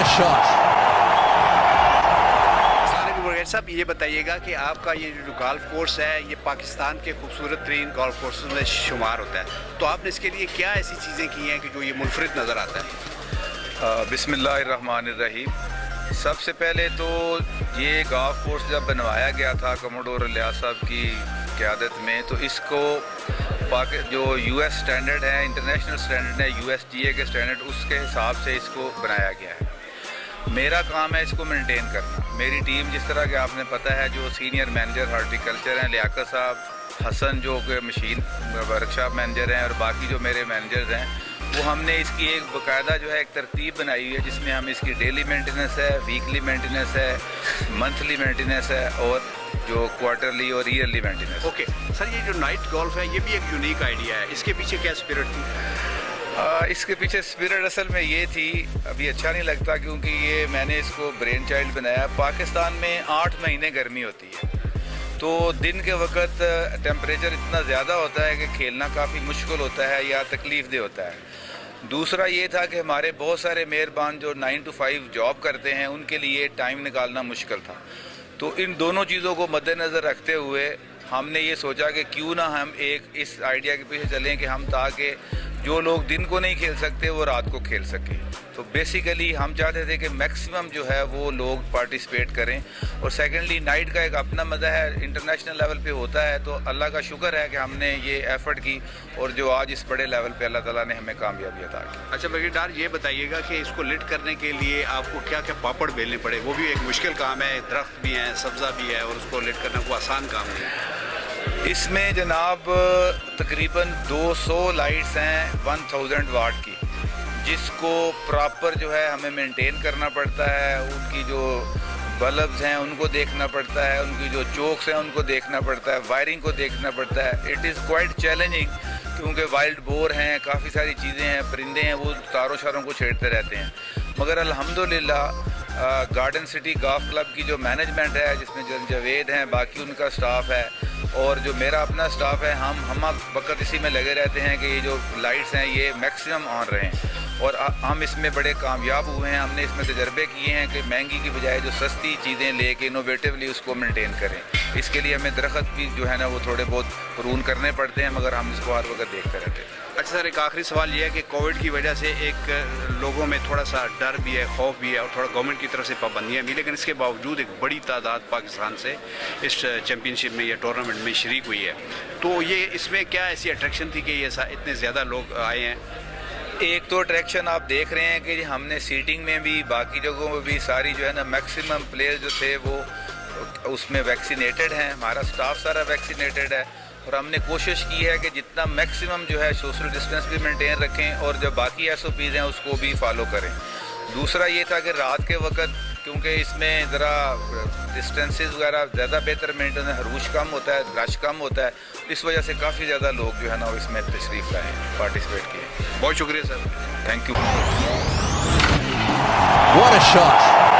What a shot! صاحب یہ بتائیے گا کہ آپ کا یہ جو گولف کورس ہے یہ پاکستان کے خوبصورت ترین گولف کورسز میں شمار ہوتا ہے، تو آپ نے اس کے لیے کیا ایسی چیزیں کی ہیں کہ جو یہ منفرد نظر آتا ہے؟ بسم اللہ الرحمن الرحیم۔ سب سے پہلے تو یہ گولف کورس جب بنوایا گیا تھا کموڈور الیاس صاحب کی قیادت میں، تو اس کو جو یو ایس اسٹینڈرڈ ہے، انٹرنیشنل اسٹینڈرڈ ہے، یو ایس ٹی اے کے اسٹینڈرڈ، اس کے حساب سے اس کو بنایا گیا ہے۔ میرا کام ہے اس کو مینٹین کرنا۔ میری ٹیم جس طرح کہ آپ نے پتہ ہے، جو سینئر مینیجر ہارٹیکلچر ہیں لیاقت صاحب، حسن جو کہ مشین ورکشاپ مینیجر ہیں، اور باقی جو میرے مینیجرز ہیں، وہ ہم نے اس کی ایک باقاعدہ جو ہے ایک ترتیب بنائی ہوئی ہے، جس میں ہم اس کی ڈیلی مینٹیننس ہے، ویکلی مینٹیننس ہے، منتھلی مینٹیننس ہے، اور جو کوارٹرلی اور ایئرلی مینٹیننس۔ اوکے سر، یہ جو نائٹ گولف ہے یہ بھی ایک یونیک آئیڈیا ہے، اس کے پیچھے کیا اسپرٹ تھی؟ اس کے پیچھے اسپرٹ اصل میں یہ تھی، ابھی اچھا نہیں لگتا کیونکہ یہ میں نے اس کو برین چائلڈ بنایا۔ پاکستان میں 8 مہینے گرمی ہوتی ہے، تو دن کے وقت ٹیمپریچر اتنا زیادہ ہوتا ہے کہ کھیلنا کافی مشکل ہوتا ہے یا تکلیف دہ ہوتا ہے۔ دوسرا یہ تھا کہ ہمارے بہت سارے مہربان جو 9 to 5 جاب کرتے ہیں، ان کے لیے ٹائم نکالنا مشکل تھا۔ تو ان دونوں چیزوں کو مد نظر رکھتے ہوئے ہم نے یہ سوچا کہ کیوں نہ ہم ایک اس آئیڈیا کے پیچھے چلیں کہ ہم تاکہ جو لوگ دن کو نہیں کھیل سکتے وہ رات کو کھیل سکیں۔ تو بیسیکلی ہم چاہتے تھے کہ میکسیمم جو ہے وہ لوگ پارٹیسپیٹ کریں، اور سیکنڈلی نائٹ کا ایک اپنا مزہ ہے، انٹرنیشنل لیول پہ ہوتا ہے، تو اللہ کا شکر ہے کہ ہم نے یہ ایفرٹ کی اور جو آج اس بڑے لیول پہ اللہ تعالیٰ نے ہمیں کامیابی عطا کی۔ اچھا برگیڈیئر، یہ بتائیے گا کہ اس کو لٹ کرنے کے لیے آپ کو کیا کیا پاپڑ بیلنے پڑے؟ وہ بھی ایک مشکل کام ہے، درخت بھی ہیں، سبزہ بھی ہے، اور اس کو لٹ کرنا کوئی آسان کام نہیں ہے۔ اس میں جناب تقریباً 200 لائٹس ہیں 1000 واٹ کی، جس کو پراپر جو ہے ہمیں مینٹین کرنا پڑتا ہے۔ ان کی جو بلبز ہیں ان کو دیکھنا پڑتا ہے، ان کی جو چوکس ہیں ان کو دیکھنا پڑتا ہے، وائرنگ کو دیکھنا پڑتا ہے۔ اٹ از کوائٹ چیلنجنگ کیونکہ وائلڈ بور ہیں، کافی ساری چیزیں ہیں، پرندے ہیں، وہ تاروں شاروں کو چھیڑتے رہتے ہیں، مگر الحمدللہ گارڈن سٹی گولف کلب کی جو مینجمنٹ ہے، جس میں جاوید ہیں، باقی ان کا سٹاف ہے، اور جو میرا اپنا سٹاف ہے، ہم وقت اسی میں لگے رہتے ہیں کہ یہ جو لائٹس ہیں یہ میکسیمم آن رہیں، اور ہم اس میں بڑے کامیاب ہوئے ہیں۔ ہم نے اس میں تجربے کیے ہیں کہ مہنگی کی بجائے جو سستی چیزیں لے کے انوویٹیولی اس کو مینٹین کریں۔ اس کے لیے ہمیں درخت بھی جو ہے نا وہ تھوڑے بہت پرون کرنے پڑتے ہیں، مگر ہم اس کو ہر وقت دیکھتے رہتے ہیں۔ اچھا سر، ایک آخری سوال یہ ہے کہ کووڈ کی وجہ سے ایک لوگوں میں تھوڑا سا ڈر بھی ہے، خوف بھی ہے، اور تھوڑا گورنمنٹ کی طرف سے پابندیاں بھی، لیکن اس کے باوجود ایک بڑی تعداد پاکستان سے اس چیمپئن شپ میں یا ٹورنامنٹ میں شریک ہوئی ہے، تو یہ اس میں کیا ایسی اٹریکشن تھی کہ یہ اتنے زیادہ لوگ آئے ہیں؟ ایک تو اٹریکشن آپ دیکھ رہے ہیں کہ ہم نے سیٹنگ میں بھی باقی جگہوں میں بھی ساری جو ہے نا میکسیمم پلیئر جو تھے وہ اس میں ویکسینیٹڈ ہیں، ہمارا سٹاف سارا ویکسینیٹڈ ہے، اور ہم نے کوشش کی ہے کہ جتنا میکسیمم جو ہے سوشل ڈسٹینس بھی مینٹین رکھیں، اور جو باقی SOPs ہیں اس کو بھی فالو کریں۔ دوسرا یہ تھا کہ رات کے وقت کیونکہ اس میں ذرا ڈسٹینسز وغیرہ زیادہ بہتر مینٹین ہے، ہروش کم ہوتا ہے، رش کم ہوتا ہے، اس وجہ سے کافی زیادہ لوگ جو ہے نا اس میں تشریف لائے، پارٹیسپیٹ کیے۔ بہت شکریہ sir, thank you. What a shot!